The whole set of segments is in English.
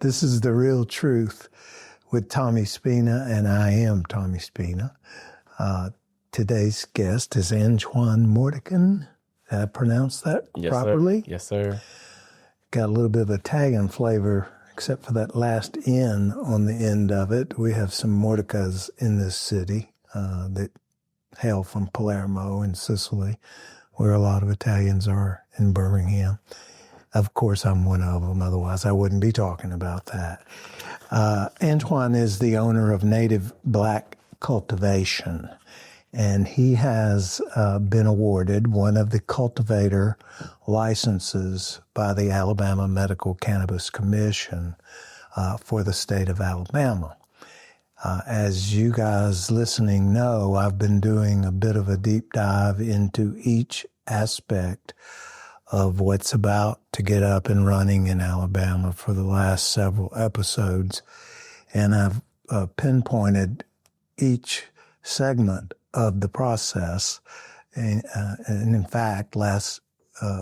This is The Real Truth with Tommy Spina, and I am Tommy Spina. Today's guest is Antoine Mordican. Did I pronounce that properly? Sir. Yes, sir. Got a little bit of Italian flavor, except for that last N on the end of it. We have some Mordicas in this city that hail from Palermo in Sicily, where a lot of Italians are in Birmingham. Of course, I'm one of them, otherwise I wouldn't be talking about that. Antoine is the owner of Native Black Cultivation, and he has been awarded one of the cultivator licenses by the Alabama Medical Cannabis Commission for the state of Alabama. As you guys listening know, I've been doing a bit of a deep dive into each aspect of what's about to get up and running in Alabama for the last several episodes. And I've pinpointed each segment of the process. And in fact, last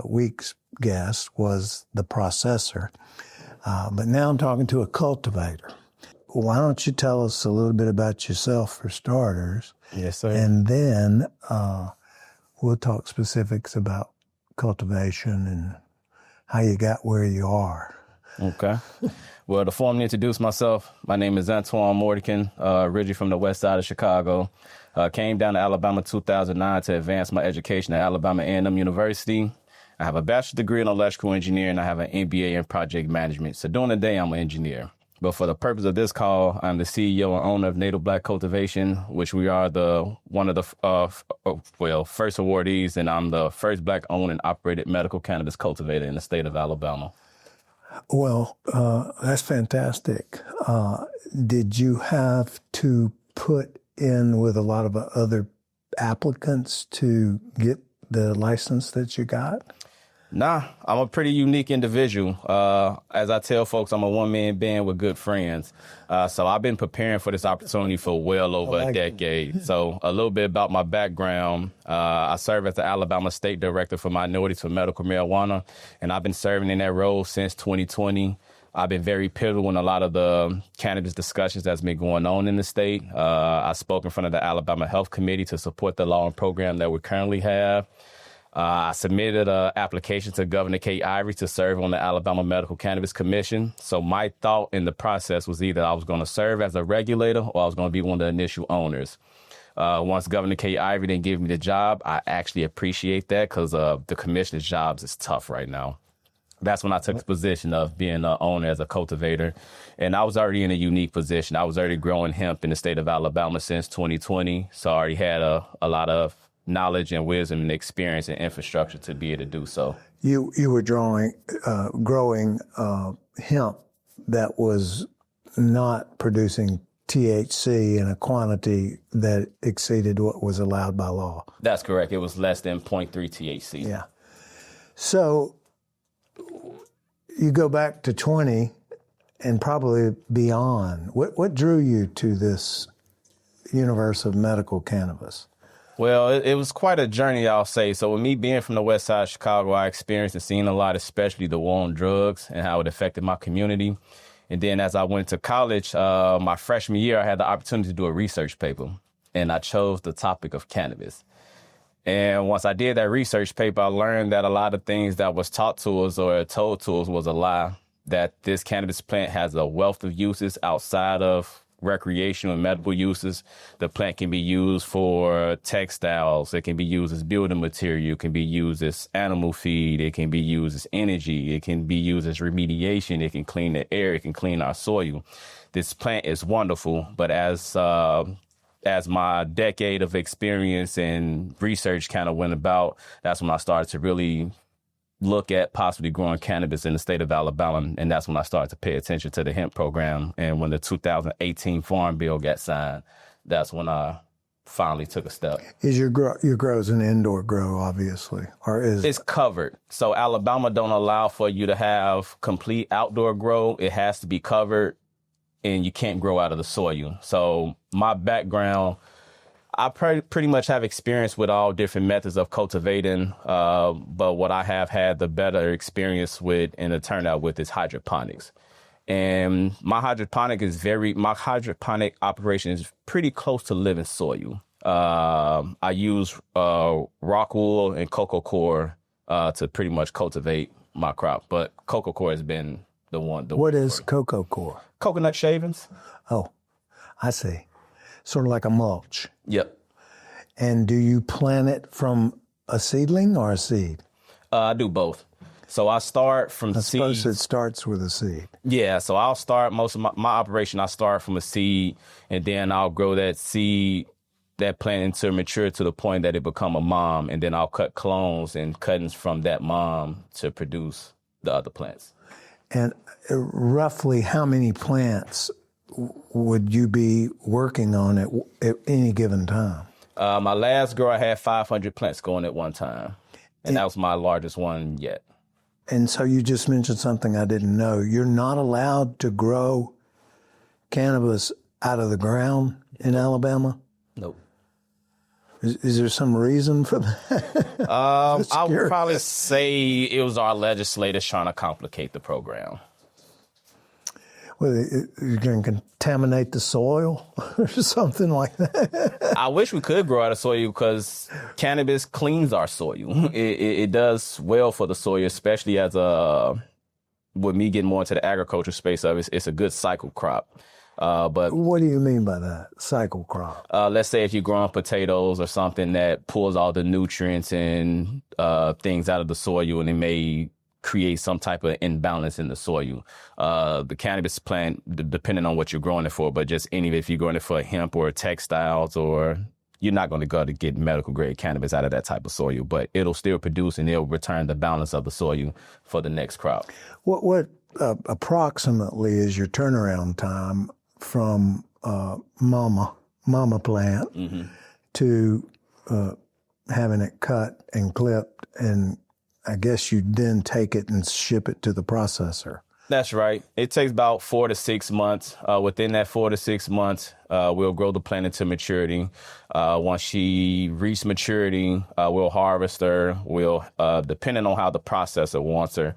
week's guest was the processor. But now I'm talking to a cultivator. Why don't you tell us a little bit about yourself for starters? Yes, sir. And then we'll talk specifics about cultivation and how you got where you are. Okay. Well, to formally introduce myself, my name is Antoine Mordican, originally from the west side of Chicago. Came down to Alabama 2009 to advance my education at Alabama A&M University. I have a bachelor's degree in electrical engineering. I have an MBA in project management. So during the day, I'm an engineer. But for the purpose of this call, I'm the CEO and owner of Native Black Cultivation, which we are one of the first awardees, and I'm the first Black owned and operated medical cannabis cultivator in the state of Alabama. Well, that's fantastic. Did you have to put in with a lot of other applicants to get the license that you got? Nah, I'm a pretty unique individual. As I tell folks, I'm a one-man band with good friends. So I've been preparing for this opportunity for well over a decade. So a little bit about my background. I serve as the Alabama State Director for Minorities for Medical Marijuana, and I've been serving in that role since 2020. I've been very pivotal in a lot of the cannabis discussions that's been going on in the state. I spoke in front of the Alabama Health Committee to support the law and program that we currently have. I submitted an application to Governor Kate Ivory to serve on the Alabama Medical Cannabis Commission. So my thought in the process was either I was going to serve as a regulator or I was going to be one of the initial owners. Once Governor Kate Ivory didn't give me the job, I actually appreciate that because the commissioner's jobs is tough right now. That's when I took the position of being an owner as a cultivator. And I was already in a unique position. I was already growing hemp in the state of Alabama since 2020. So I already had a lot of knowledge and wisdom and experience and infrastructure to be able to do so. You were growing hemp that was not producing THC in a quantity that exceeded what was allowed by law. That's correct. It was less than 0.3 THC. Yeah. So you go back to 20 and probably beyond. What drew you to this universe of medical cannabis? Well, it was quite a journey, I'll say. So with me being from the west side of Chicago, I experienced and seen a lot, especially the war on drugs and how it affected my community. And then as I went to college, my freshman year, I had the opportunity to do a research paper, and I chose the topic of cannabis. And once I did that research paper, I learned that a lot of things that was taught to us or told to us was a lie, that this cannabis plant has a wealth of uses outside of recreational and medical uses. The plant can be used for textiles. It can be used as building material. It can be used as animal feed. It can be used as energy. It can be used as remediation. It can clean the air. It can clean our soil. This plant is wonderful, but as my decade of experience and research kind of went about, that's when I started to really look at possibly growing cannabis in the state of Alabama, and that's when I started to pay attention to the hemp program. And when the 2018 Farm Bill got signed, that's when I finally took a step. Is your grow is an indoor grow, obviously, or is it's covered? So Alabama don't allow for you to have complete outdoor grow. It has to be covered, and you can't grow out of the soil. So my background, I pretty much have experience with all different methods of cultivating, but what I have had the better experience with and the turnout with is hydroponics. And my hydroponic operation is pretty close to living soil. I use rock wool and cocoa core to pretty much cultivate my crop, but cocoa core has been the one. What is cocoa core? Coconut shavings. Oh, I see. Sort of like a mulch. Yep. And do you plant it from a seedling or a seed? I do both. So I start from I seed. suppose it starts with a seed. Yeah, so I'll start most of my operation. I start from a seed, and then I'll grow that seed, that plant into mature to the point that it become a mom, and then I'll cut clones and cuttings from that mom to produce the other plants. And roughly how many plants would you be working on at any given time? My last grow, I had 500 plants going at one time, and that was my largest one yet. And so you just mentioned something I didn't know. You're not allowed to grow cannabis out of the ground in Alabama? Nope. Is there some reason for that? I would probably say it was our legislators trying to complicate the program. Well, you're going to contaminate the soil or something like that? I wish we could grow out of soil because cannabis cleans our soil. It does well for the soil, especially as with me getting more into the agriculture space of it, it's a good cycle crop. But what do you mean by that, cycle crop? Let's say if you're growing potatoes or something that pulls all the nutrients and things out of the soil, and it may create some type of imbalance in the soil. The cannabis plant, depending on what you're growing it for, but just if you're growing it for hemp or textiles, or you're not going to go to get medical grade cannabis out of that type of soil, but it'll still produce and it'll return the balance of the soil for the next crop. What approximately is your turnaround time from mama plant to having it cut and clipped, and I guess you then take it and ship it to the processor? That's right. It takes about 4 to 6 months. Within that 4 to 6 months, we'll grow the plant into maturity. Once she reaches maturity, we'll harvest her. We'll, depending on how the processor wants her,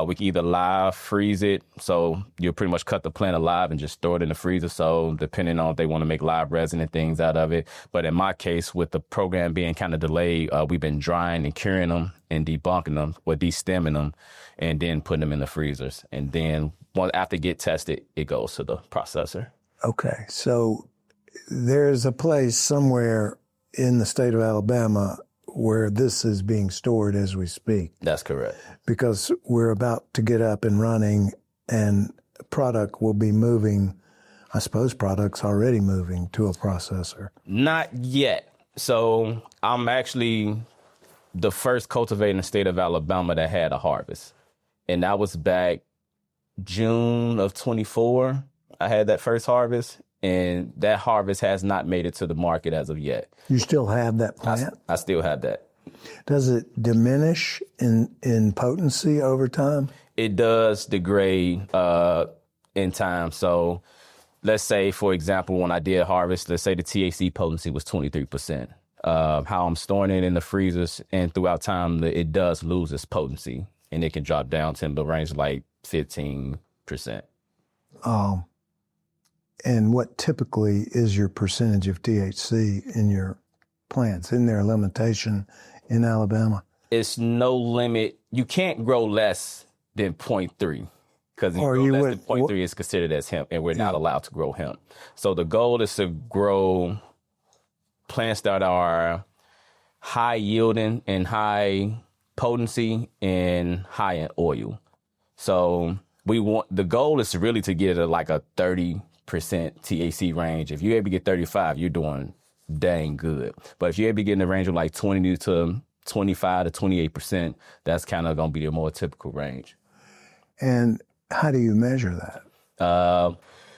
we can either live freeze it. So you'll pretty much cut the plant alive and just throw it in the freezer. So depending on if they want to make live resin and things out of it. But in my case, with the program being kind of delayed, we've been drying and curing them and debunking them or destemming them, and then putting them in the freezers. And then after it get tested, it goes to the processor. Okay, so there's a place somewhere in the state of Alabama where this is being stored as we speak. That's correct. Because we're about to get up and running, and product will be moving. I suppose product's already moving to a processor. Not yet. So I'm actually the first cultivator in the state of Alabama that had a harvest. And that was back June of 24. I had that first harvest, and that harvest has not made it to the market as of yet. You still have that plant? I still have that. Does it diminish in potency over time? It does degrade in time. So let's say, for example, when I did harvest, let's say the THC potency was 23%. How I'm storing it in the freezers and throughout time, it does lose its potency, and it can drop down to the range of like 15%. And what typically is your percentage of THC in your plants? Isn't there a limitation in Alabama? It's no limit. You can't grow less than 0.3, because if you grow less than 0.3, it's considered as hemp, and we're not allowed to grow hemp. So the goal is to grow plants that are high yielding and high potency and high in oil. So the goal is really to get it like a 30% THC range. If you're able to get 35, you're doing dang good. But if you're able to get in the range of like 20 to 25 to 28%, that's kind of going to be the more typical range. And how do you measure that?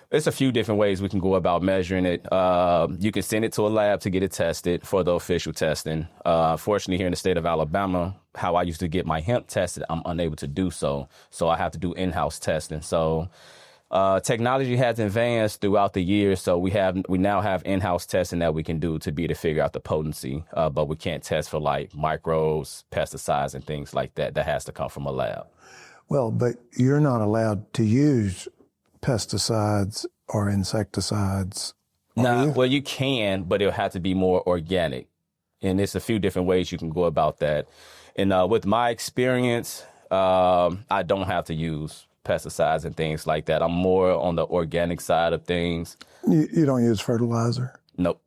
It's a few different ways we can go about measuring it. You can send it to a lab to get it tested for the official testing. Fortunately, here in the state of Alabama, how I used to get my hemp tested, I'm unable to do so. So I have to do in-house testing. So technology has advanced throughout the years. So we now have in-house testing that we can do to be able to figure out the potency. But we can't test for like microbes, pesticides, and things like that. That has to come from a lab. Well, but you're not allowed to use pesticides or insecticides? Well, you can, but it'll have to be more organic. And there's a few different ways you can go about that. And with my experience, I don't have to use pesticides and things like that. I'm more on the organic side of things. You don't use fertilizer? Nope.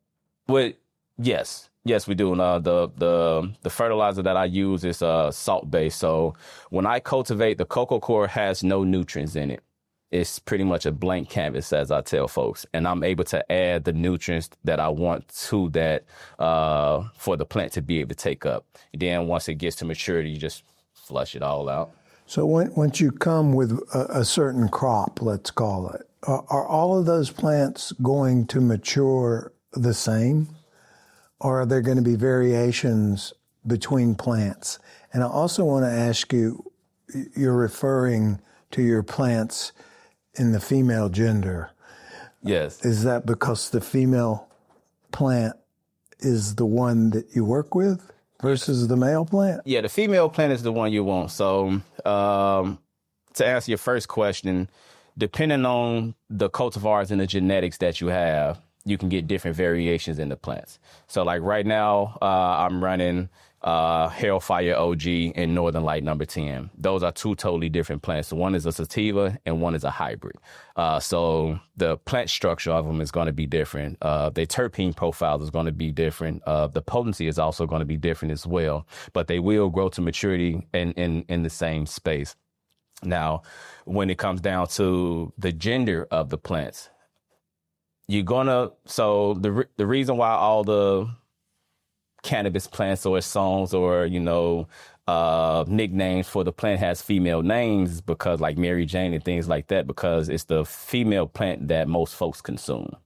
Well, yes, we do. The fertilizer that I use is salt-based. So when I cultivate, the cocoa core has no nutrients in it. It's pretty much a blank canvas, as I tell folks, and I'm able to add the nutrients that I want to that for the plant to be able to take up. And then once it gets to maturity, you just flush it all out. So once you come with a certain crop, let's call it, are all of those plants going to mature the same? Or are there going to be variations between plants? And I also want to ask you, you're referring to your plants in the female gender. Yes. Is that because the female plant is the one that you work with versus the male plant? Yeah, the female plant is the one you want. So to answer your first question, depending on the cultivars and the genetics that you have, you can get different variations in the plants. So like right now, I'm running Hellfire OG and Northern Light number 10. Those are two totally different plants. So one is a sativa and one is a hybrid. So the plant structure of them is going to be different. The terpene profile is going to be different. The potency is also going to be different as well. But they will grow to maturity in the same space. Now, when it comes down to the gender of the plants, so the reason why all the cannabis plants or songs or, nicknames for the plant has female names is because like Mary Jane and things like that, because it's the female plant that most folks consume.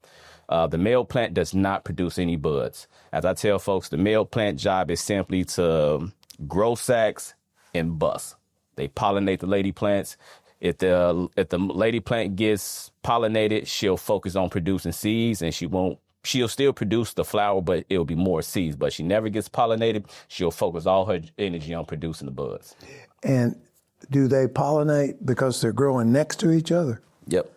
The male plant does not produce any buds. As I tell folks, the male plant job is simply to grow sacs and bust. They pollinate the lady plants. If the lady plant gets pollinated, she'll focus on producing seeds, and she'll still produce the flower, but it'll be more seeds. But she never gets pollinated. She'll focus all her energy on producing the buds. And do they pollinate because they're growing next to each other? Yep.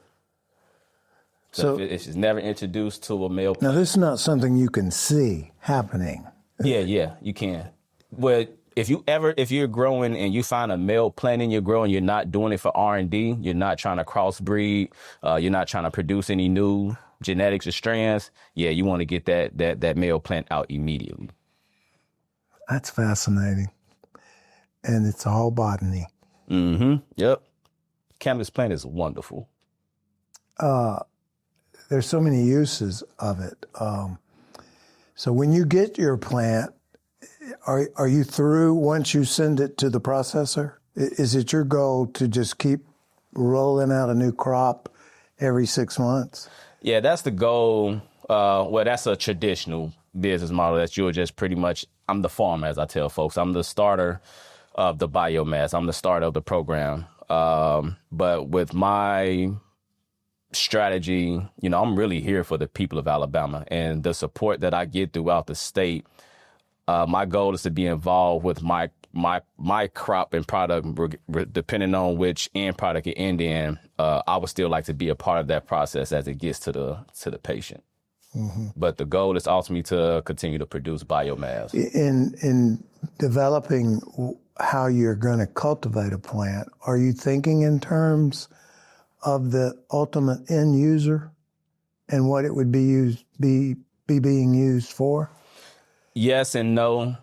So if she's never introduced to a male plant. Now, this is not something you can see happening. Yeah, you can. Well, if you're growing and you find a male plant and you're growing, you're not doing it for R&D. You're not trying to crossbreed. You're not trying to produce any new genetics or strands. Yeah, you want to get that male plant out immediately. That's fascinating. And it's all botany. Mm-hmm. Yep. Cannabis plant is wonderful. There's so many uses of it. So when you get your plant, are you through once you send it to the processor? Is it your goal to just keep rolling out a new crop every 6 months? Yeah, that's the goal. Well, that's a traditional business model that you'll just pretty much, I'm the farmer, as I tell folks. I'm the starter of the biomass. I'm the starter of the program. But with my strategy, I'm really here for the people of Alabama and the support that I get throughout the state. My goal is to be involved with my crop and product, depending on which end product it end in. I would still like to be a part of that process as it gets to the patient. Mm-hmm. But the goal is ultimately to continue to produce biomass. In developing how you're going to cultivate a plant, are you thinking in terms of the ultimate end user and what it would be being used for? Yes and no.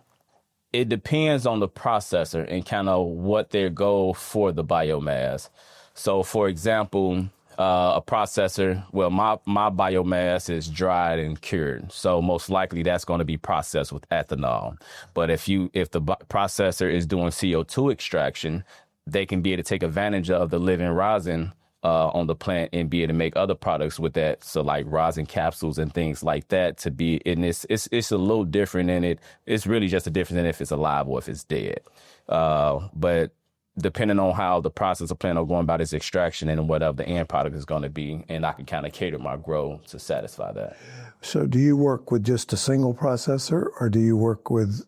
It depends on the processor and kind of what their goal for the biomass. So, for example, a processor, well, my biomass is dried and cured. So most likely that's going to be processed with ethanol. But if the processor is doing CO2 extraction, they can be able to take advantage of the living rosin on the plant and be able to make other products with that. So like rosin capsules and things like that to be in this. It's a little different in it. It's really just a difference in if it's alive or if it's dead. But depending on how the process of plant are going about its extraction and whatever the end product is going to be, and I can kind of cater my grow to satisfy that. So do you work with just a single processor or do you work with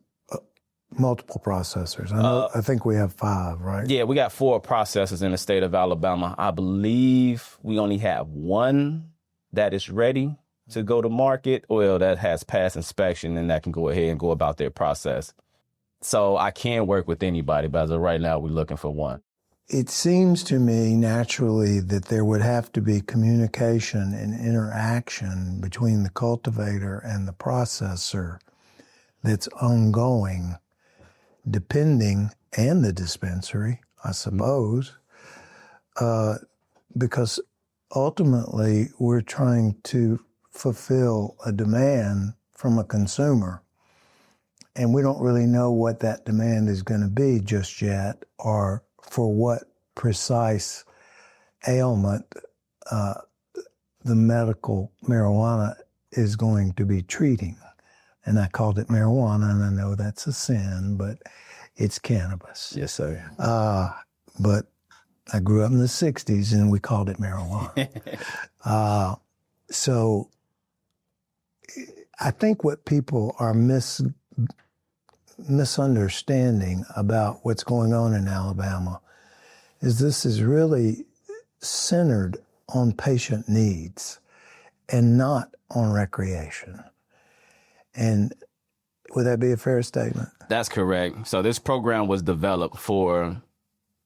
multiple processors? I think we have 5, right? Yeah, we got 4 processors in the state of Alabama. I believe we only have 1 that is ready to go to market, or that has passed inspection and that can go ahead and go about their process. So I can work with anybody, but as of right now, we're looking for 1. It seems to me naturally that there would have to be communication and interaction between the cultivator and the processor that's ongoing, depending, and the dispensary, I suppose, because ultimately we're trying to fulfill a demand from a consumer, and we don't really know what that demand is going to be just yet, or for what precise ailment the medical marijuana is going to be treating. And I called it marijuana, and I know that's a sin, but it's cannabis. Yes, sir. But I grew up in the 60s, and we called it marijuana. So I think what people are misunderstanding about what's going on in Alabama is this is really centered on patient needs and not on recreation. And would that be a fair statement? That's correct. So this program was developed for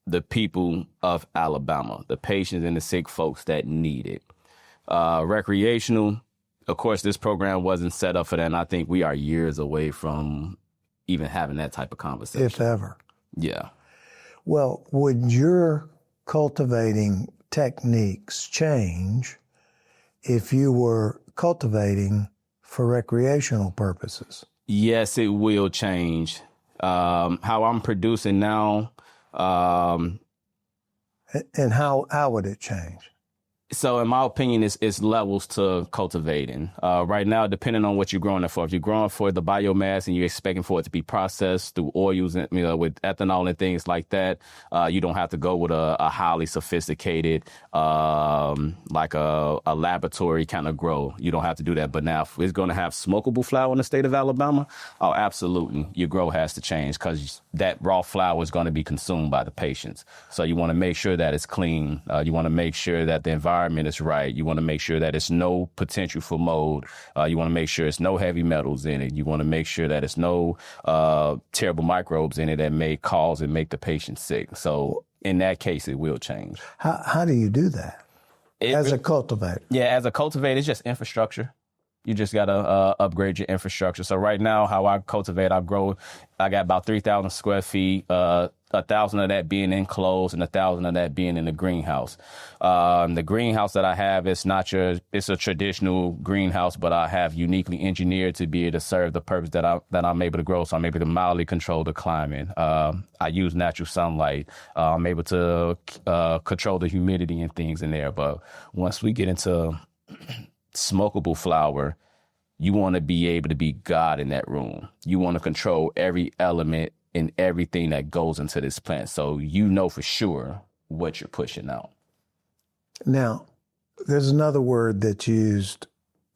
the people of Alabama, the patients and the sick folks that need it. Recreational, of course, this program wasn't set up for that, and I think we are years away from even having that type of conversation. If ever. Yeah. Well, would your cultivating techniques change if you were cultivating for recreational purposes? Yes, it will change. How I'm producing now. And how would it change? So in my opinion, it's levels to cultivating. Right now, depending on what you're growing it for, if you're growing for the biomass and you're expecting for it to be processed through oils and with ethanol and things like that, you don't have to go with a highly sophisticated, like a laboratory kind of grow. You don't have to do that. But now, if it's going to have smokable flower in the state of Alabama, oh, absolutely, your grow has to change because that raw flower is going to be consumed by the patients. So you want to make sure that it's clean. You want to make sure that the environment is right. You want to make sure that it's no potential for mold. You want to make sure it's no heavy metals in it. You want to make sure that it's no terrible microbes in it that may cause and make the patient sick. So in that case, it will change. How do you do that as a cultivator? Yeah, as a cultivator, it's just infrastructure. You just got to upgrade your infrastructure. So right now, how I cultivate, I got about 3,000 square feet, 1,000 of that being enclosed and 1,000 of that being in the greenhouse. The greenhouse that I have it's a traditional greenhouse, but I have uniquely engineered to be able to serve the purpose that I'm able to grow. So I'm able to mildly control the climate. I use natural sunlight. I'm able to control the humidity and things in there. But once we get into smokable flower, you want to be able to be God in that room. You want to control every element and everything that goes into this plant. So you know for sure what you're pushing out. Now, there's another word that's used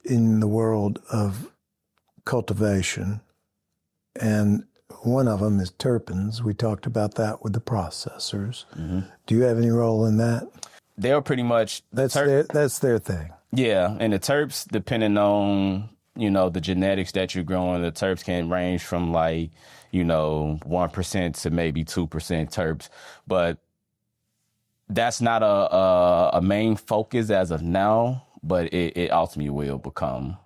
in the world of cultivation, and one of them is terpenes. We talked about that with the processors. Mm-hmm. Do you have any role in that? They're pretty much... That's their thing. Yeah, and the terps, depending on, the genetics that you're growing, the terps can range from 1% to maybe 2% terps. But that's not a main focus as of now, but it ultimately will become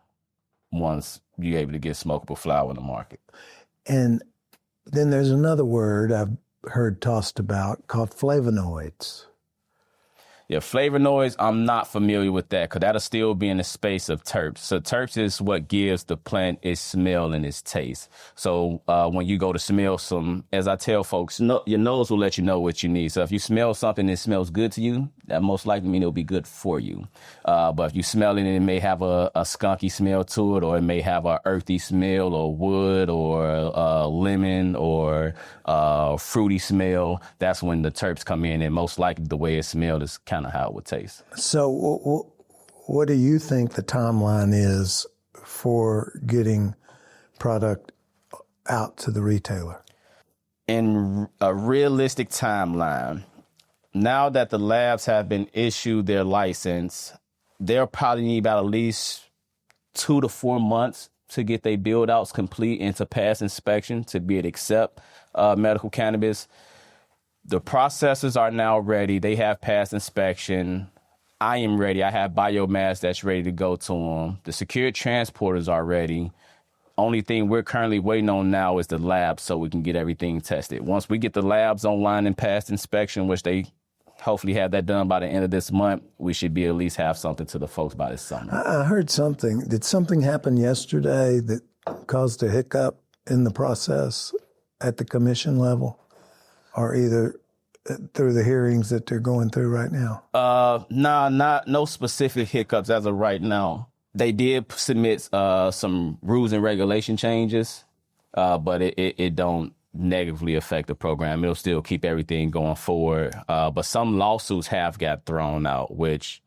once you're able to get smokable flower in the market. And then there's another word I've heard tossed about called flavonoids. Yeah, flavonoids, I'm not familiar with that because that'll still be in the space of terps. So terps is what gives the plant its smell and its taste. So when you go to smell some, as I tell folks, your nose will let you know what you need. So if you smell something that smells good to you, that most likely means it'll be good for you. But if you smell it and it may have a skunky smell to it, or it may have an earthy smell or wood or lemon or fruity smell, that's when the terps come in, and most likely the way it smells is kind of how it would taste. So what do you think the timeline is for getting product out to the retailer? in a realistic timeline, now that the labs have been issued their license, they'll probably need about at least 2 to 4 months to get their build outs complete and to pass inspection to be able to accept medical cannabis. The processors are now ready. They have passed inspection. I am ready. I have biomass that's ready to go to them. The secured transporters are ready. Only thing we're currently waiting on now is the labs so we can get everything tested. Once we get the labs online and past inspection, which they hopefully have that done by the end of this month, we should be at least have something to the folks by this summer. I heard something. Did something happen yesterday that caused a hiccup in the process at the commission level, or either through the hearings that they're going through right now? No specific hiccups as of right now. They did submit some rules and regulation changes, but it don't negatively affect the program. It'll still keep everything going forward. But some lawsuits have got thrown out, which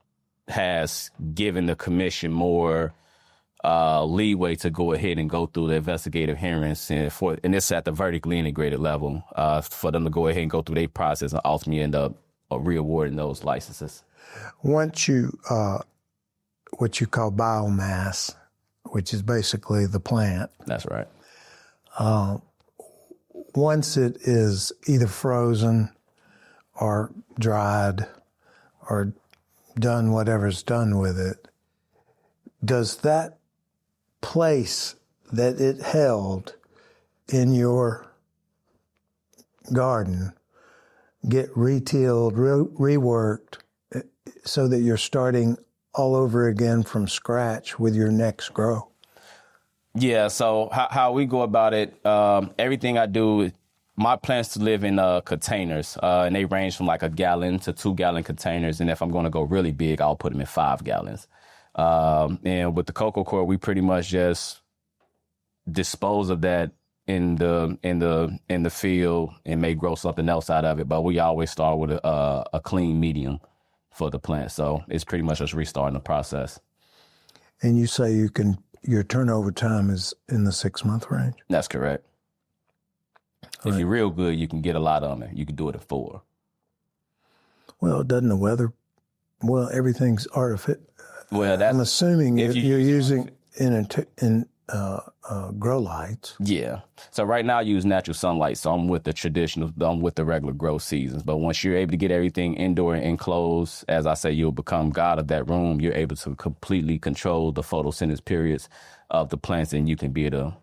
has given the commission more leeway to go ahead and go through the investigative hearings, and it's at the vertically integrated level for them to go ahead and go through their process and ultimately end up re-awarding those licenses. Once you, what you call biomass, which is basically the plant. That's right. Once it is either frozen or dried or done whatever's done with it, does that place that it held in your garden get retilled, reworked, so that you're starting all over again from scratch with your next grow? Yeah, so how we go about it, everything I do, my plants to live in containers, and they range from like 1 gallon to 2 gallon containers. And if I'm going to go really big, I'll put them in 5 gallons. And with the cocoa core, we pretty much just dispose of that in the field and may grow something else out of it. But we always start with a clean medium for the plant. So it's pretty much just restarting the process. And you say your turnover time is in the 6-month range? That's correct. If you're real good, you can get a lot on it. You can do it at 4. Well, doesn't the weather? Well, everything's artificial. Well, I'm assuming if you're using in grow lights. Yeah. So right now I use natural sunlight. So I'm with the regular grow seasons. But once you're able to get everything indoor and enclosed, as I say, you'll become God of that room. You're able to completely control the photosynthesis periods of the plants, and you can be able to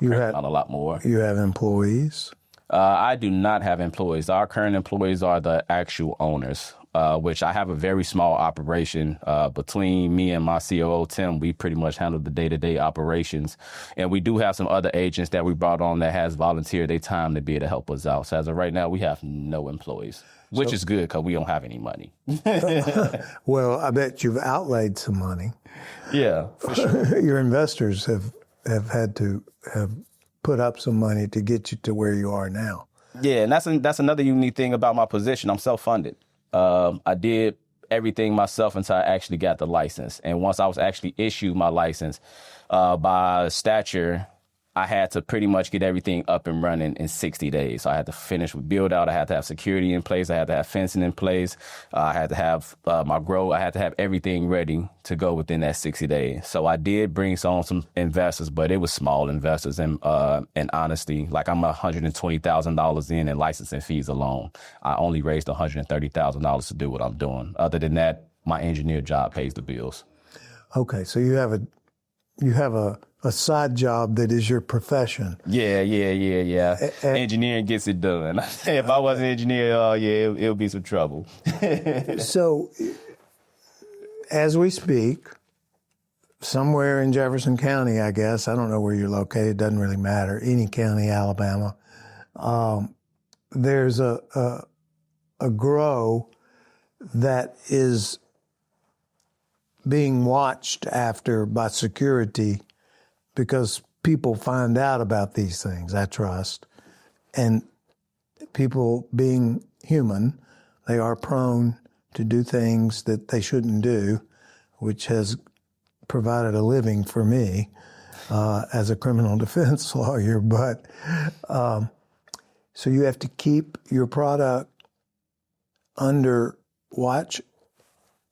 a lot more. You have employees? I do not have employees. Our current employees are the actual owners, which I have a very small operation. Between me and my COO, Tim, we pretty much handle the day-to-day operations. And we do have some other agents that we brought on that has volunteered their time to be able to help us out. So as of right now, we have no employees, which is good because we don't have any money. Well, I bet you've outlaid some money. Yeah, for sure. Your investors have had to have put up some money to get you to where you are now. Yeah, and that's another unique thing about my position. I'm self-funded. I did everything myself until I actually got the license. And once I was actually issued my license, by statute, I had to pretty much get everything up and running in 60 days. So I had to finish with build out. I had to have security in place. I had to have fencing in place. I had to have my grow. I had to have everything ready to go within that 60 days. So I did bring some investors, but it was small investors. And honestly, like I'm $120,000 in licensing fees alone. I only raised $130,000 to do what I'm doing. Other than that, my engineer job pays the bills. Okay, so you have a side job that is your profession. Yeah. Engineering gets it done. If I wasn't an engineer, it would be some trouble. So, as we speak, somewhere in Jefferson County, I guess, I don't know where you're located, doesn't really matter, any county, Alabama, there's a grow that is being watched after by security because people find out about these things, I trust. And people being human, they are prone to do things that they shouldn't do, which has provided a living for me as a criminal defense lawyer. But So you have to keep your product under watch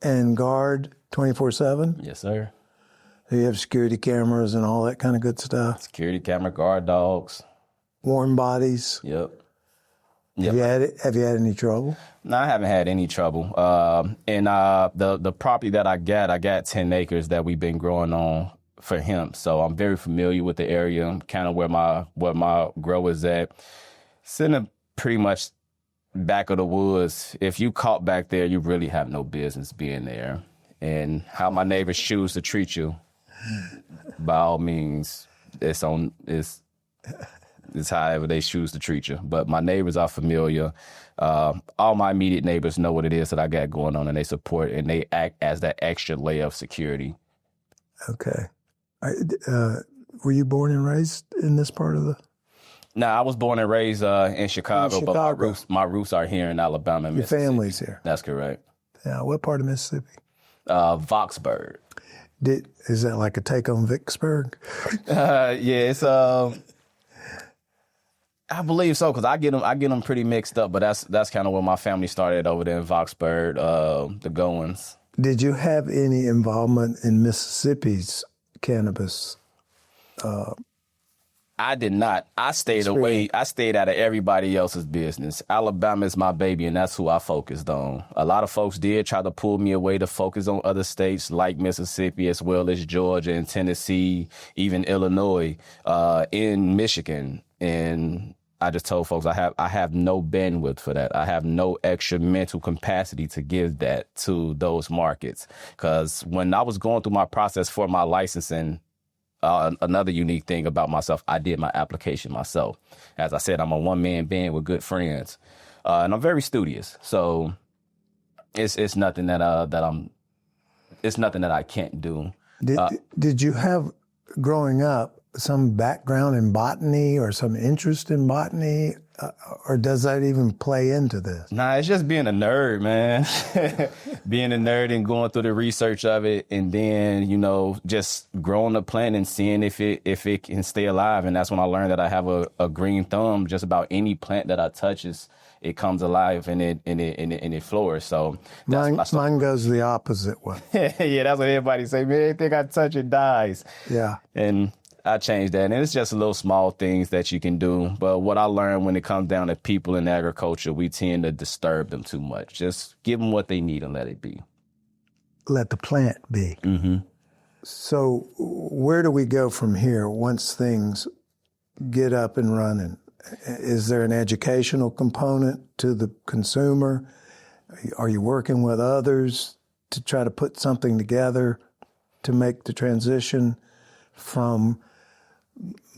and guard 24/7? Yes, sir. So you have security cameras and all that kind of good stuff? Security camera, guard dogs. Warm bodies? Yep. Have you had any trouble? No, I haven't had any trouble. And the property that I got 10 acres that we've been growing on for hemp. So I'm very familiar with the area, kind of where my grow is at. It's in a pretty much back of the woods. If you caught back there, you really have no business being there. And how my neighbors choose to treat you, by all means, it's however they choose to treat you. But my neighbors are familiar. All my immediate neighbors know what it is that I got going on, and they support, and they act as that extra layer of security. Okay. Were you born and raised in this part of the... No, I was born and raised in Chicago, but my roots are here in Alabama and Mississippi. Your family's here? That's correct. Yeah, what part of Mississippi? Vicksburg. Is that like a take on Vicksburg? Yeah, it's I believe so, because I get them pretty mixed up, but that's kind of where my family started over there in Vicksburg, the goings. Did you have any involvement in Mississippi's cannabis? I did not. I stayed away. I stayed out of everybody else's business. Alabama is my baby, and that's who I focused on. A lot of folks did try to pull me away to focus on other states like Mississippi, as well as Georgia and Tennessee, even Illinois, in Michigan. And I just told folks I have no bandwidth for that. I have no extra mental capacity to give that to those markets. Because when I was going through my process for my licensing, another unique thing about myself, I did my application myself. As I said, I'm a one-man band with good friends, and I'm very studious. So it's nothing that I can't do. Did you have, growing up, some background in botany or some interest in botany, or does that even play into this? Nah, it's just being a nerd, man. Being a nerd and going through the research of it, and then, just growing the plant and seeing if it can stay alive. And that's when I learned that I have a green thumb. Just about any plant that I touch, it comes alive and it flourishes. So mine goes the opposite way. Yeah, that's what everybody say. Man, anything I touch, it dies. Yeah. And I changed that, and it's just little small things that you can do. But what I learned when it comes down to people in agriculture, we tend to disturb them too much. Just give them what they need and let it be. Let the plant be. Mm-hmm. So where do we go from here once things get up and running? Is there an educational component to the consumer? Are you working with others to try to put something together to make the transition from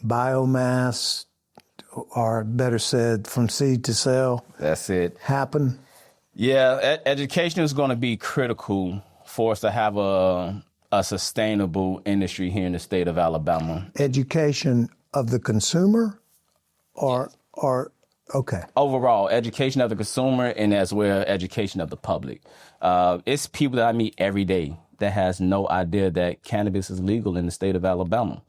biomass, or better said, from seed to sale? That's it. Happen? Yeah, education is going to be critical for us to have a sustainable industry here in the state of Alabama. Education of the consumer, or okay. Overall, education of the consumer, and as well education of the public. It's people that I meet every day that has no idea that cannabis is legal in the state of Alabama.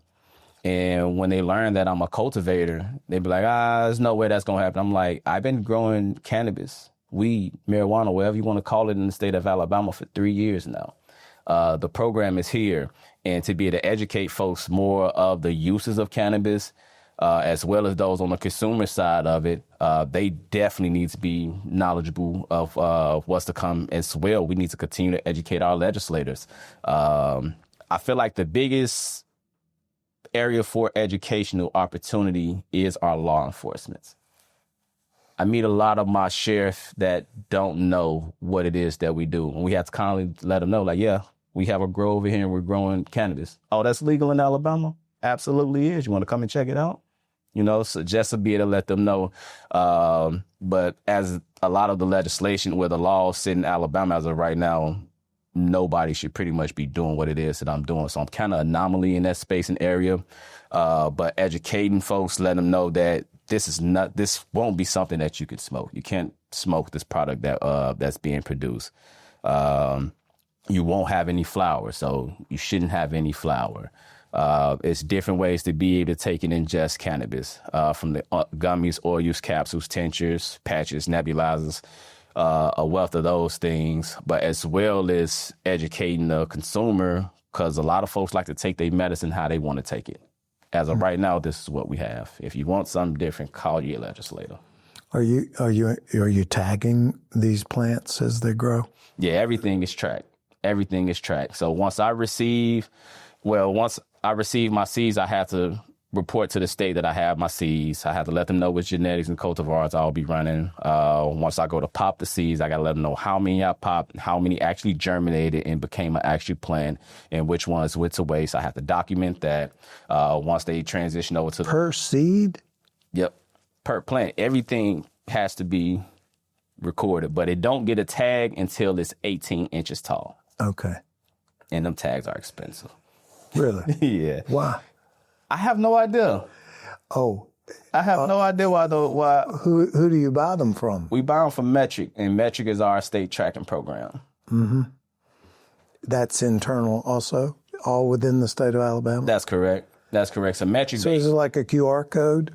And when they learn that I'm a cultivator, they be like, there's no way that's going to happen. I'm like, I've been growing cannabis, weed, marijuana, whatever you want to call it, in the state of Alabama for 3 years now. The program is here. And to be able to educate folks more of the uses of cannabis, as well as those on the consumer side of it, they definitely need to be knowledgeable of what's to come as well. We need to continue to educate our legislators. I feel like the biggest area for educational opportunity is our law enforcement. I meet a lot of my sheriff that don't know what it is that we do. And we have to kindly let them know, like, yeah, we have a grow over here and we're growing cannabis. Oh, that's legal in Alabama? Absolutely is. You want to come and check it out? So just to be able to let them know. But as a lot of the legislation where the laws sit in Alabama as of right now, nobody should pretty much be doing what it is that I'm doing. So I'm kind of anomaly in that space and area. But educating folks, letting them know that this won't be something that you can smoke. You can't smoke this product that's being produced. You won't have any flour, so you shouldn't have any flour. It's different ways to be able to take and ingest cannabis, from the gummies, oils, capsules, tinctures, patches, nebulizers, a wealth of those things, but as well as educating the consumer, because a lot of folks like to take their medicine how they want to take it. As of right now, this is what we have. If you want something different, call your legislator. Are you tagging these plants as they grow? Yeah, everything is tracked. Everything is tracked. So once I receive my seeds, I have to report to the state that I have my seeds. I have to let them know which genetics and cultivars I'll be running. Once I go to pop the seeds, I got to let them know how many I popped, how many actually germinated and became an actual plant, and which ones went to waste. I have to document that. Once they transition over to per seed? Yep, per plant. Everything has to be recorded, but it don't get a tag until it's 18 inches tall. Okay. And them tags are expensive. Really? Yeah. Why? I have no idea. Oh. I have no idea why. Who do you buy them from? We buy them from Metric, and Metric is our state tracking program. Mm-hmm. That's internal also, all within the state of Alabama? That's correct. So Metric. So is it like a QR code?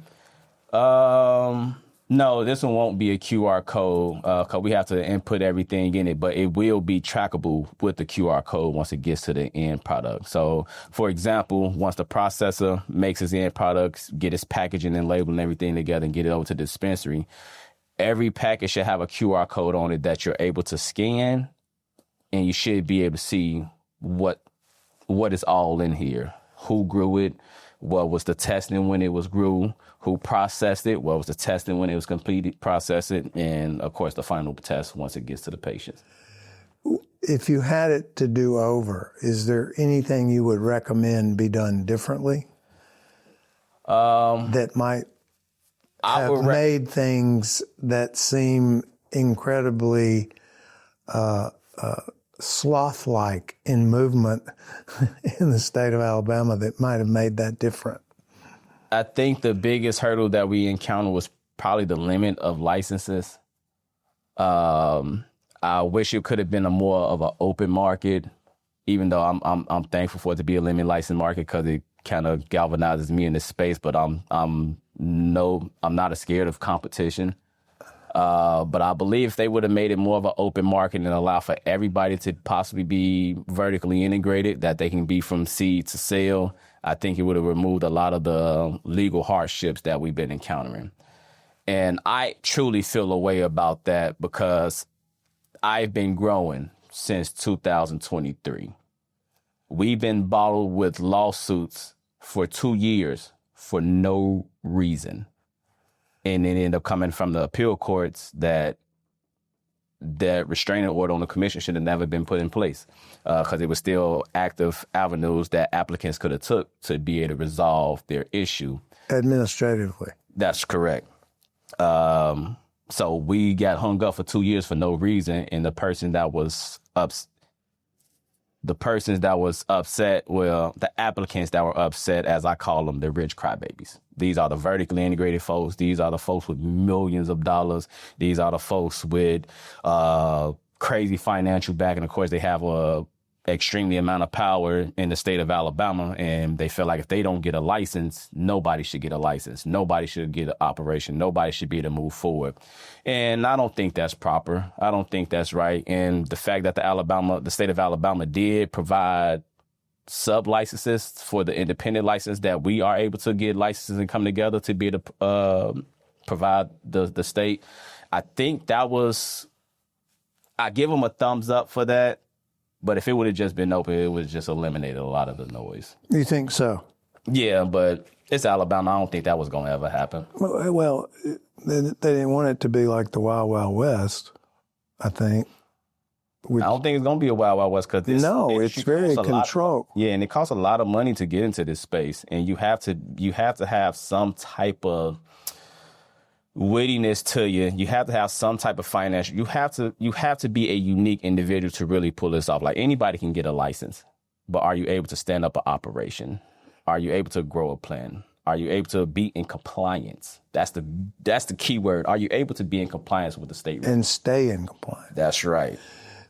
No, this one won't be a QR code because we have to input everything in it, but it will be trackable with the QR code once it gets to the end product. So, for example, once the processor makes its end products, get its packaging and label and everything together and get it over to the dispensary, every package should have a QR code on it that you're able to scan, and you should be able to see what is all in here, who grew it, what was the testing when it was grew, who processed it, what was the testing when it was completed, processed it, and, of course, the final test once it gets to the patients. If you had it to do over, is there anything you would recommend be done differently that might have made things that seem incredibly sloth-like in movement in the state of Alabama that might have made that different? I think the biggest hurdle that we encountered was probably the limit of licenses. I wish it could have been a more of an open market, even though I'm thankful for it to be a limited license market because it kind of galvanizes me in this space. But I'm not scared of competition. But I believe if they would have made it more of an open market and allow for everybody to possibly be vertically integrated, that they can be from seed to sale, I think it would have removed a lot of the legal hardships that we've been encountering. And I truly feel a way about that because I've been growing since 2023. We've been bottled with lawsuits for 2 years for no reason. And it ended up coming from the appeal courts that restraining order on the commission should have never been put in place because it was still active avenues that applicants could have took to be able to resolve their issue. Administratively. That's correct. So we got hung up for 2 years for no reason, and the persons that was upset, well, the applicants that were upset, as I call them, the rich crybabies. These are the vertically integrated folks. These are the folks with millions of dollars. These are the folks with crazy financial backing. Of course, they have a extremely amount of power in the state of Alabama, and they feel like if they don't get a license, nobody should get a license. Nobody should get an operation. Nobody should be able to move forward. And I don't think that's proper. I don't think that's right. And the fact that the state of Alabama did provide sub-licenses for the independent license, that we are able to get licenses and come together to be able to provide the state, I think that was, I give them a thumbs up for that. But if it would have just been open, it would have just eliminated a lot of the noise. You think so? Yeah, but it's Alabama. I don't think that was going to ever happen. Well, they didn't want it to be like the Wild Wild West, I think. I don't think it's going to be a Wild Wild West because it's very controlled. Yeah, and it costs a lot of money to get into this space, and you have to have some type of wittiness to you. You have to have some type of financial. You have to be a unique individual to really pull this off. Like anybody can get a license, but are you able to stand up an operation? Are you able to grow a plan? Are you able to be in compliance? That's the key word. Are you able to be in compliance with the state rules? And stay in compliance. That's right.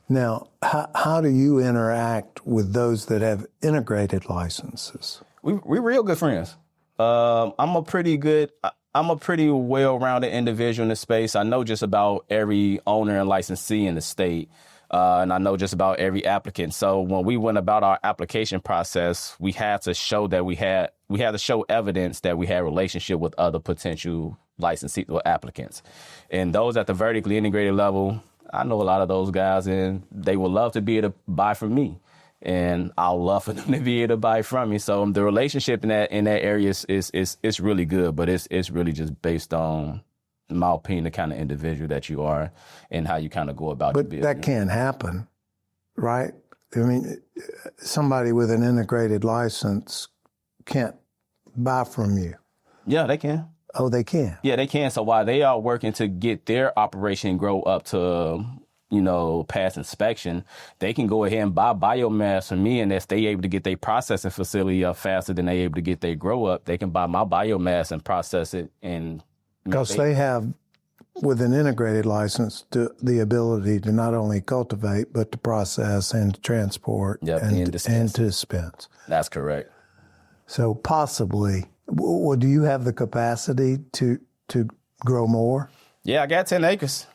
Now, how do you interact with those that have integrated licenses? We real good friends. I'm a pretty well-rounded individual in the space. I know just about every owner and licensee in the state. And I know just about every applicant. So when we went about our application process, we had to show that we had to show evidence that we had a relationship with other potential licensees or applicants. And those at the vertically integrated level, I know a lot of those guys, and they would love to be able to buy from me. And I'll love for them to be able to buy from me. So the relationship in that area is really good, but it's really just based on, in my opinion, the kind of individual that you are and how you kind of go about your business. But that can't happen, right? I mean, somebody with an integrated license can't buy from you. Yeah, they can. Oh, they can? Yeah, they can. So while they are working to get their operation grow up to, past inspection, they can go ahead and buy biomass from me. And if they able to get their processing facility up faster than they able to get their grow up, they can buy my biomass and process it. And because they have, with an integrated license, the ability to not only cultivate, but to process and to transport and to dispense. That's correct. So possibly, well, do you have the capacity to grow more? Yeah, I got 10 acres.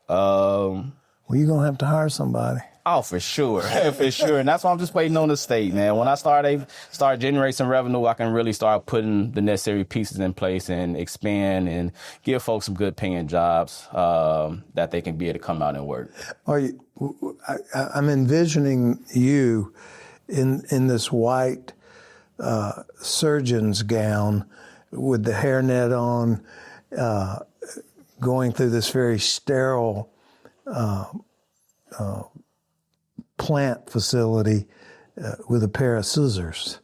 Well, you're going to have to hire somebody. Oh, for sure. For sure. And that's why I'm just waiting on the state, man. When I start generating some revenue, I can really start putting the necessary pieces in place and expand and give folks some good paying jobs that they can be able to come out and work. I'm envisioning you in this white surgeon's gown with the hairnet on, going through this very sterile plant facility with a pair of scissors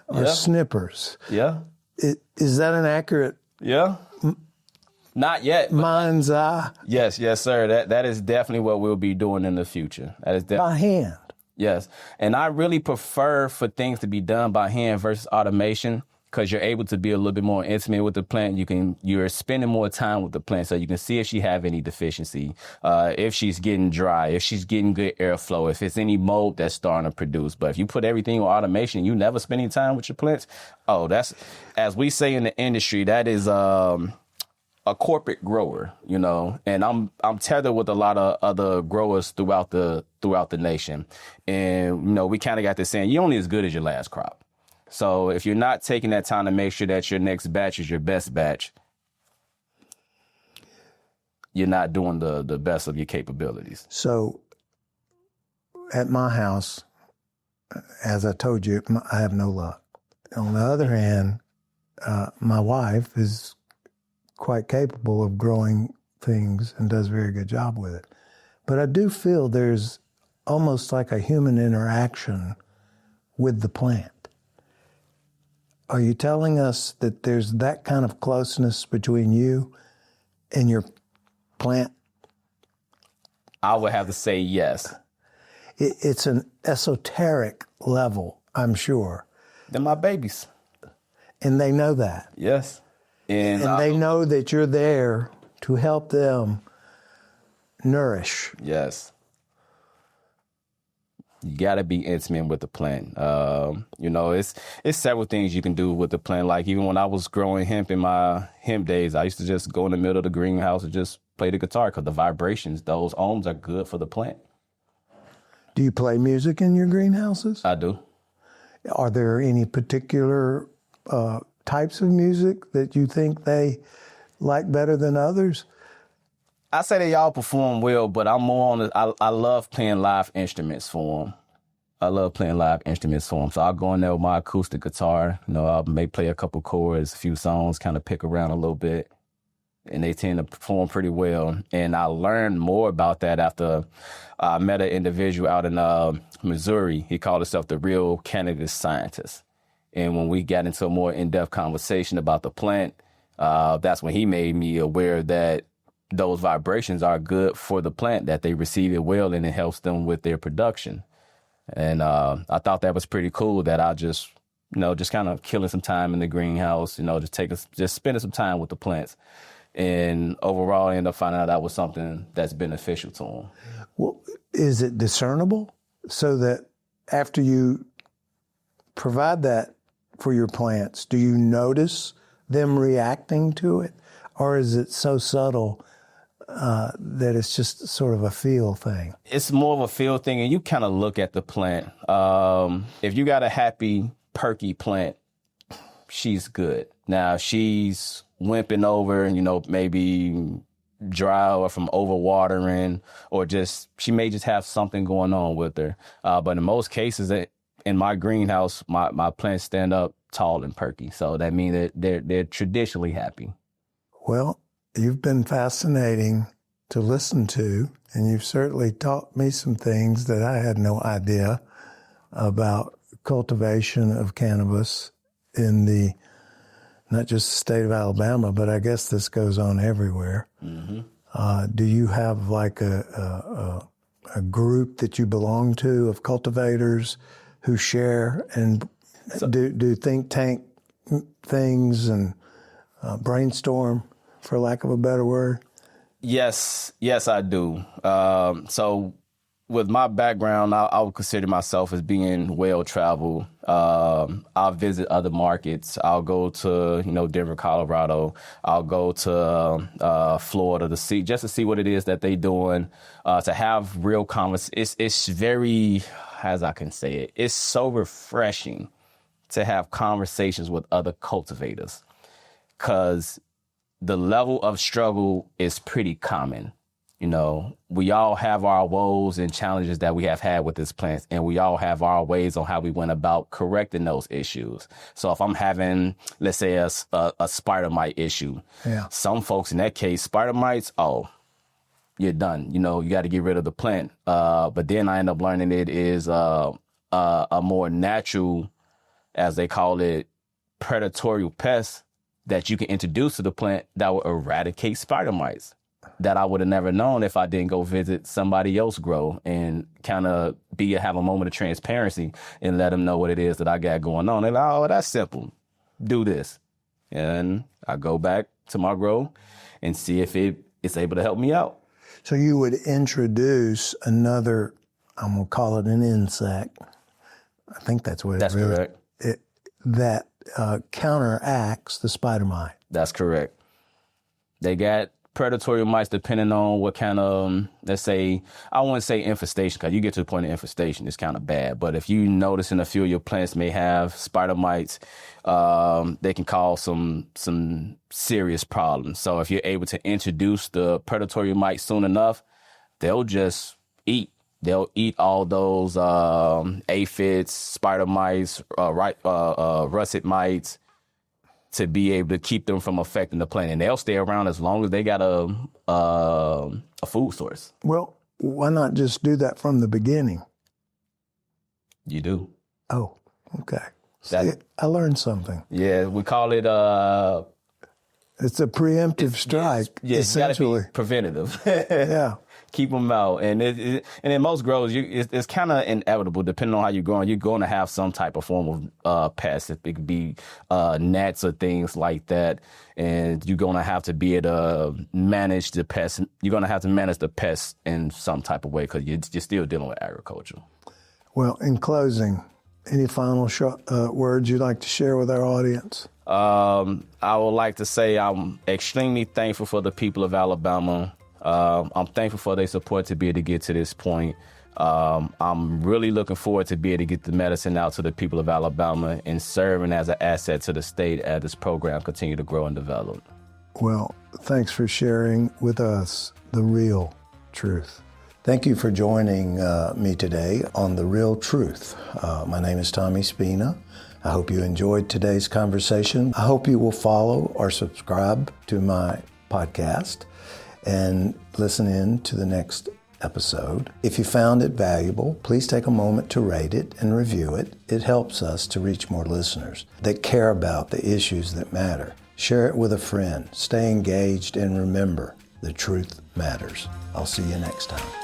or snippers. Yeah. Is that an accurate? Yeah. Not yet. Mind's eye? Yes, sir. That is definitely what we'll be doing in the future. That is by hand. Yes. And I really prefer for things to be done by hand versus automation, because you're able to be a little bit more intimate with the plant. You're spending more time with the plant, so you can see if she have any deficiency, if she's getting dry, if she's getting good airflow, if it's any mold that's starting to produce. But if you put everything on automation, you never spend any time with your plants. Oh, that's, as we say in the industry, that is a corporate grower, and I'm tethered with a lot of other growers throughout the nation. And, we kind of got this saying, you're only as good as your last crop. So if you're not taking that time to make sure that your next batch is your best batch, you're not doing the best of your capabilities. So at my house, as I told you, I have no luck. On the other hand, my wife is quite capable of growing things and does a very good job with it. But I do feel there's almost like a human interaction with the plant. Are you telling us that there's that kind of closeness between you and your plant? I would have to say yes. It's an esoteric level, I'm sure. They're my babies. And they know that. Yes. And they know that you're there to help them nourish. Yes. You got to be intimate with the plant. It's several things you can do with the plant. Like even when I was growing hemp in my hemp days, I used to just go in the middle of the greenhouse and just play the guitar, because the vibrations, those ohms are good for the plant. Do you play music in your greenhouses? I do. Are there any particular types of music that you think they like better than others? I say they all perform well, but I'm more on I love playing live instruments for them. So I'll go in there with my acoustic guitar. I may play a couple chords, a few songs, kind of pick around a little bit. And they tend to perform pretty well. And I learned more about that after I met an individual out in Missouri. He called himself the real cannabis scientist. And when we got into a more in-depth conversation about the plant, that's when he made me aware that those vibrations are good for the plant, that they receive it well and it helps them with their production. And I thought that was pretty cool, that I just kind of killing some time in the greenhouse, just spending some time with the plants. And overall, I ended up finding out that was something that's beneficial to them. Well, is it discernible so that after you provide that for your plants, do you notice them reacting to it? Or is it so subtle that it's just sort of a feel thing? It's more of a feel thing, and you kind of look at the plant. If you got a happy, perky plant, she's good. Now, she's wimping over, maybe dry or from overwatering, or she may just have something going on with her. But in most cases, in my greenhouse, my plants stand up tall and perky. So that means that they're traditionally happy. Well, you've been fascinating to listen to, and you've certainly taught me some things that I had no idea about cultivation of cannabis in not just the state of Alabama, but I guess this goes on everywhere. Mm-hmm. Do you have like a group that you belong to of cultivators who share and do think tank things and brainstorm, for lack of a better word? Yes, I do. So with my background, I would consider myself as being well-traveled. I'll visit other markets. I'll go to, Denver, Colorado. I'll go to Florida to see what it is that they're doing, to have real conversations. It's very, as I can say it, it's so refreshing to have conversations with other cultivators, because the level of struggle is pretty common. We all have our woes and challenges that we have had with this plant, and we all have our ways on how we went about correcting those issues. So if I'm having, let's say, a spider mite issue, some folks in that case, spider mites, you're done. You got to get rid of the plant. But then I end up learning it is a more natural, as they call it, predatory pest that you can introduce to the plant that will eradicate spider mites, that I would have never known if I didn't go visit somebody else grow and kind of have a moment of transparency and let them know what it is that I got going on. And that's simple. Do this. And I go back to my grow and see if it's able to help me out. So you would introduce another, I'm going to call it an insect. I think that's what that's correct. That counteracts the spider mite. That's correct. They got predatory mites depending on what kind of, let's say, I wouldn't say infestation, because you get to the point of infestation, it's kind of bad. But if you notice in a few of your plants may have spider mites, they can cause some serious problems. So if you're able to introduce the predatory mite soon enough, they'll just eat. They'll eat all those aphids, spider mites, russet mites, to be able to keep them from affecting the plant. And they'll stay around as long as they got a food source. Well, why not just do that from the beginning? You do. Oh, okay. See, I learned something. Yeah, we call it... it's a preemptive strike, essentially. It's gotta be preventative. Yeah. Keep them out. And in most grows, it's kind of inevitable, depending on how you're growing. You're going to have some type of form of pest. It could be gnats or things like that. And you're going to have to be able to manage the pests. You're going to have to manage the pests in some type of way, because you're still dealing with agriculture. Well, in closing, any final words you'd like to share with our audience? I would like to say I'm extremely thankful for the people of Alabama. I'm thankful for their support to be able to get to this point. I'm really looking forward to be able to get the medicine out to the people of Alabama and serving as an asset to the state as this program continue to grow and develop. Well, thanks for sharing with us the real truth. Thank you for joining me today on The Real Truth. My name is Tommy Spina. I hope you enjoyed today's conversation. I hope you will follow or subscribe to my podcast and listen in to the next episode. If you found it valuable, please take a moment to rate it and review it. It helps us to reach more listeners that care about the issues that matter. Share it with a friend. Stay engaged, and remember, the truth matters. I'll see you next time.